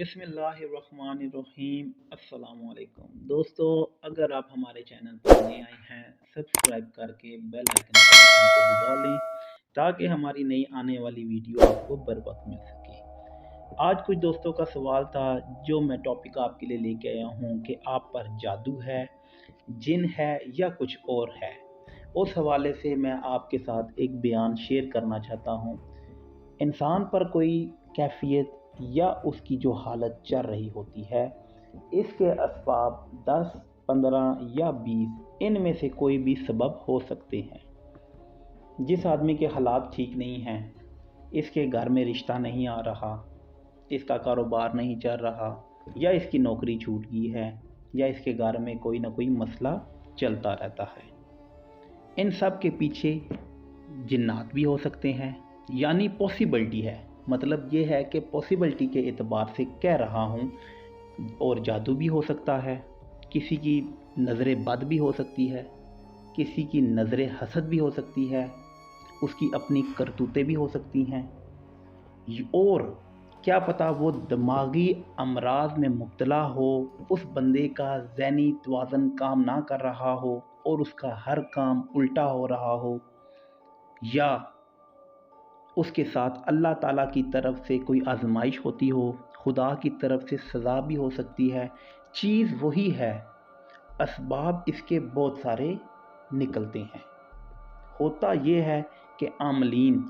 बिस्मिल्लाहिर्रहमानिर्रहीम। अस्सलाम वालेकुम दोस्तों, अगर आप हमारे चैनल पर नए आए हैं सब्सक्राइब करके बेल आइकन के बटन को दबा लें ताकि हमारी नई आने वाली वीडियो आपको बर वक्त मिल सके। आज कुछ दोस्तों का सवाल था जो मैं टॉपिक आपके लिए लेके आया हूँ कि आप पर जादू है, जिन है या कुछ और है। उस हवाले से मैं आपके साथ एक बयान शेयर करना चाहता हूँ। इंसान पर कोई कैफियत या उसकी जो हालत चल रही होती है, इसके असबाब 10, 15 या 20 इनमें से कोई भी सबब हो सकते हैं। जिस आदमी के हालात ठीक नहीं हैं, इसके घर में रिश्ता नहीं आ रहा, इसका कारोबार नहीं चल रहा, या इसकी नौकरी छूट गई है, या इसके घर में कोई ना कोई मसला चलता रहता है, इन सब के पीछे जिन्नात भी हो सकते हैं। यानी पॉसिबिलिटी है, मतलब ये है कि पॉसिबिलिटी के एतबार से कह रहा हूँ। और जादू भी हो सकता है, किसी की नज़र बद भी हो सकती है, किसी की नज़र हसद भी हो सकती है, उसकी अपनी करतूतें भी हो सकती हैं, और क्या पता वो दिमागी अमराज में मुब्तला हो, उस बंदे का ज़हनी तवाज़न काम ना कर रहा हो और उसका हर काम उल्टा हो रहा हो, या उसके साथ अल्लाह ताला की तरफ से कोई आजमाइश होती हो, खुदा की तरफ से सज़ा भी हो सकती है। चीज़ वही है, असबाब इसके बहुत सारे निकलते हैं। होता ये है कि आमलीन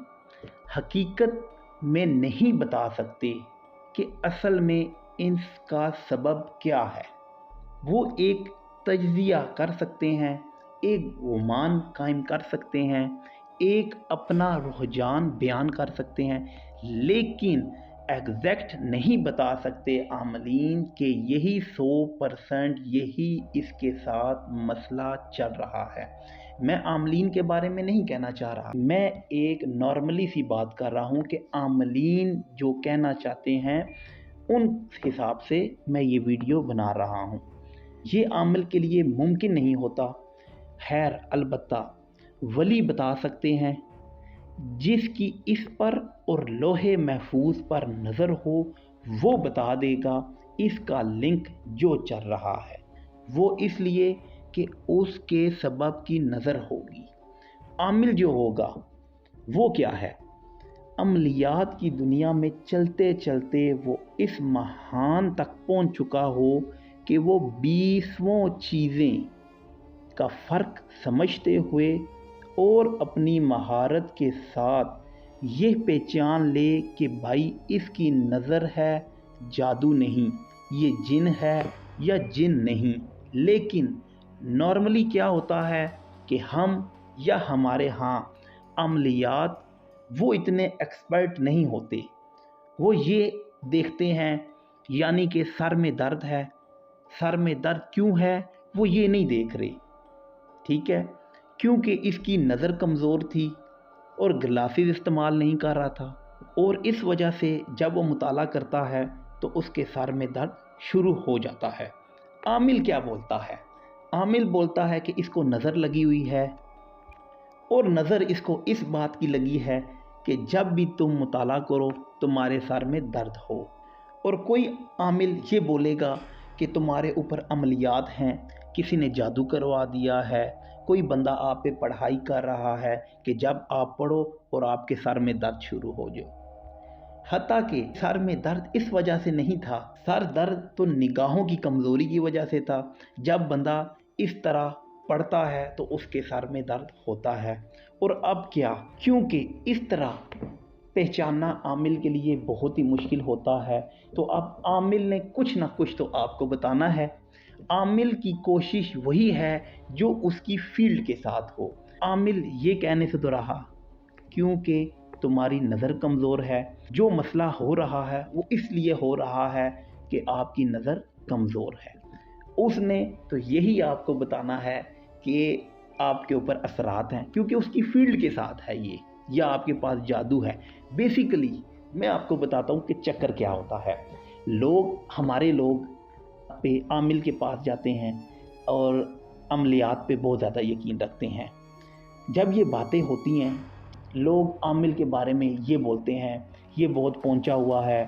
हकीकत में नहीं बता सकते कि असल में इसका सबब क्या है। वो एक तज्जिया कर सकते हैं, एक गुमान कायम कर सकते हैं, एक अपना रुझान बयान कर सकते हैं, लेकिन एग्जैक्ट नहीं बता सकते आमलीन के यही 100% यही इसके साथ मसला चल रहा है। मैं आमलीन के बारे में नहीं कहना चाह रहा, मैं एक नॉर्मली सी बात कर रहा हूँ कि आमलीन जो कहना चाहते हैं उन हिसाब से मैं ये वीडियो बना रहा हूँ। ये आमिल के लिए मुमकिन नहीं होता। खैर, अलबत्ता वली बता सकते हैं, जिसकी इस पर और लोहे महफूज पर नज़र हो वो बता देगा इसका लिंक जो चल रहा है। वो इसलिए कि उसके सबब की नज़र होगी। आमिल जो होगा वो क्या है, अमलियात की दुनिया में चलते चलते वो इस महान तक पहुंच चुका हो कि वो 20 चीज़ें का फ़र्क समझते हुए और अपनी महारत के साथ ये पहचान ले कि भाई इसकी नज़र है, जादू नहीं, ये जिन है या जिन नहीं। लेकिन नॉर्मली क्या होता है कि हम या हमारे यहाँ अमलियात वो इतने एक्सपर्ट नहीं होते। वो ये देखते हैं, यानी कि सर में दर्द है, सर में दर्द क्यों है वो ये नहीं देख रहे, ठीक है, क्योंकि इसकी नज़र कमज़ोर थी और ग्लासेस इस्तेमाल नहीं कर रहा था, और इस वजह से जब वो मुताला करता है तो उसके सर में दर्द शुरू हो जाता है। आमिल क्या बोलता है, आमिल बोलता है कि इसको नज़र लगी हुई है, और नज़र इसको इस बात की लगी है कि जब भी तुम मुताला करो तुम्हारे सर में दर्द हो। और कोई आमिल ये बोलेगा कि तुम्हारे ऊपर अमलियात हैं, किसी ने जादू करवा दिया है, कोई बंदा आप पे पढ़ाई कर रहा है कि जब आप पढ़ो और आपके सर में दर्द शुरू हो जाए। हत्ता कि सर में दर्द इस वजह से नहीं था, सर दर्द तो निगाहों की कमज़ोरी की वजह से था। जब बंदा इस तरह पढ़ता है तो उसके सर में दर्द होता है। और अब क्या, क्योंकि इस तरह पहचानना आमिल के लिए बहुत ही मुश्किल होता है, तो अब आमिल ने कुछ ना कुछ तो आपको बताना है। आमिल की कोशिश वही है जो उसकी फील्ड के साथ हो। आमिल ये कहने से तो रहा क्योंकि तुम्हारी नज़र कमज़ोर है, जो मसला हो रहा है वो इसलिए हो रहा है कि आपकी नज़र कमज़ोर है। उसने तो यही आपको बताना है कि आपके ऊपर असरात हैं, क्योंकि उसकी फील्ड के साथ है ये, या आपके पास जादू है। बेसिकली मैं आपको बताता हूँ कि चक्कर क्या होता है। हमारे लोग पे आमिल के पास जाते हैं और अमलियात पे बहुत ज़्यादा यकीन रखते हैं। जब ये बातें होती हैं, लोग आमिल के बारे में ये बोलते हैं ये बहुत पहुंचा हुआ है,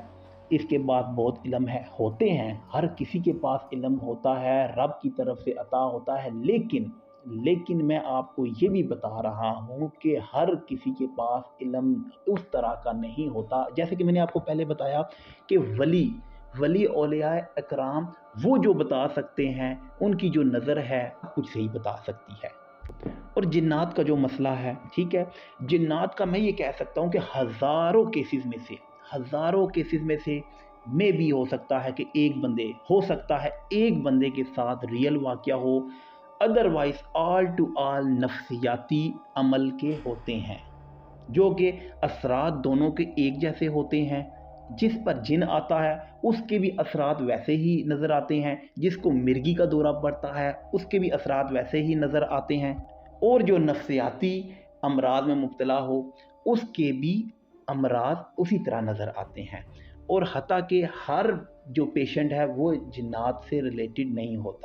इसके बाद बहुत इल्म है होते हैं, हर किसी के पास इल्म होता है, रब की तरफ से अता होता है, लेकिन मैं आपको ये भी बता रहा हूँ कि हर किसी के पास इल्म उस तरह का नहीं होता। जैसे कि मैंने आपको पहले बताया कि वली औलियाए इकराम वो जो बता सकते हैं, उनकी जो नज़र है कुछ सही बता सकती है। और जिन्नात का जो मसला है, ठीक है, जिन्नात का मैं ये कह सकता हूँ कि हज़ारों केसेस में से में भी हो सकता है कि एक बंदे के साथ रियल वाक़या हो, अदरवाइज़ ऑल टू ऑल नफ्सियाती अमल के होते हैं, जो कि असरात दोनों के एक जैसे होते हैं। जिस पर जिन आता है उसके भी असरात वैसे ही नज़र आते हैं, जिसको मिर्गी का दौरा पड़ता है उसके भी असरात वैसे ही नज़र आते हैं, और जो नफ्सियाती अमराज में मुब्तला हो उसके भी अमराज उसी तरह नज़र आते हैं। और हत्ता कि हर जो पेशेंट है वो जिन्नात से रिलेटेड नहीं होता।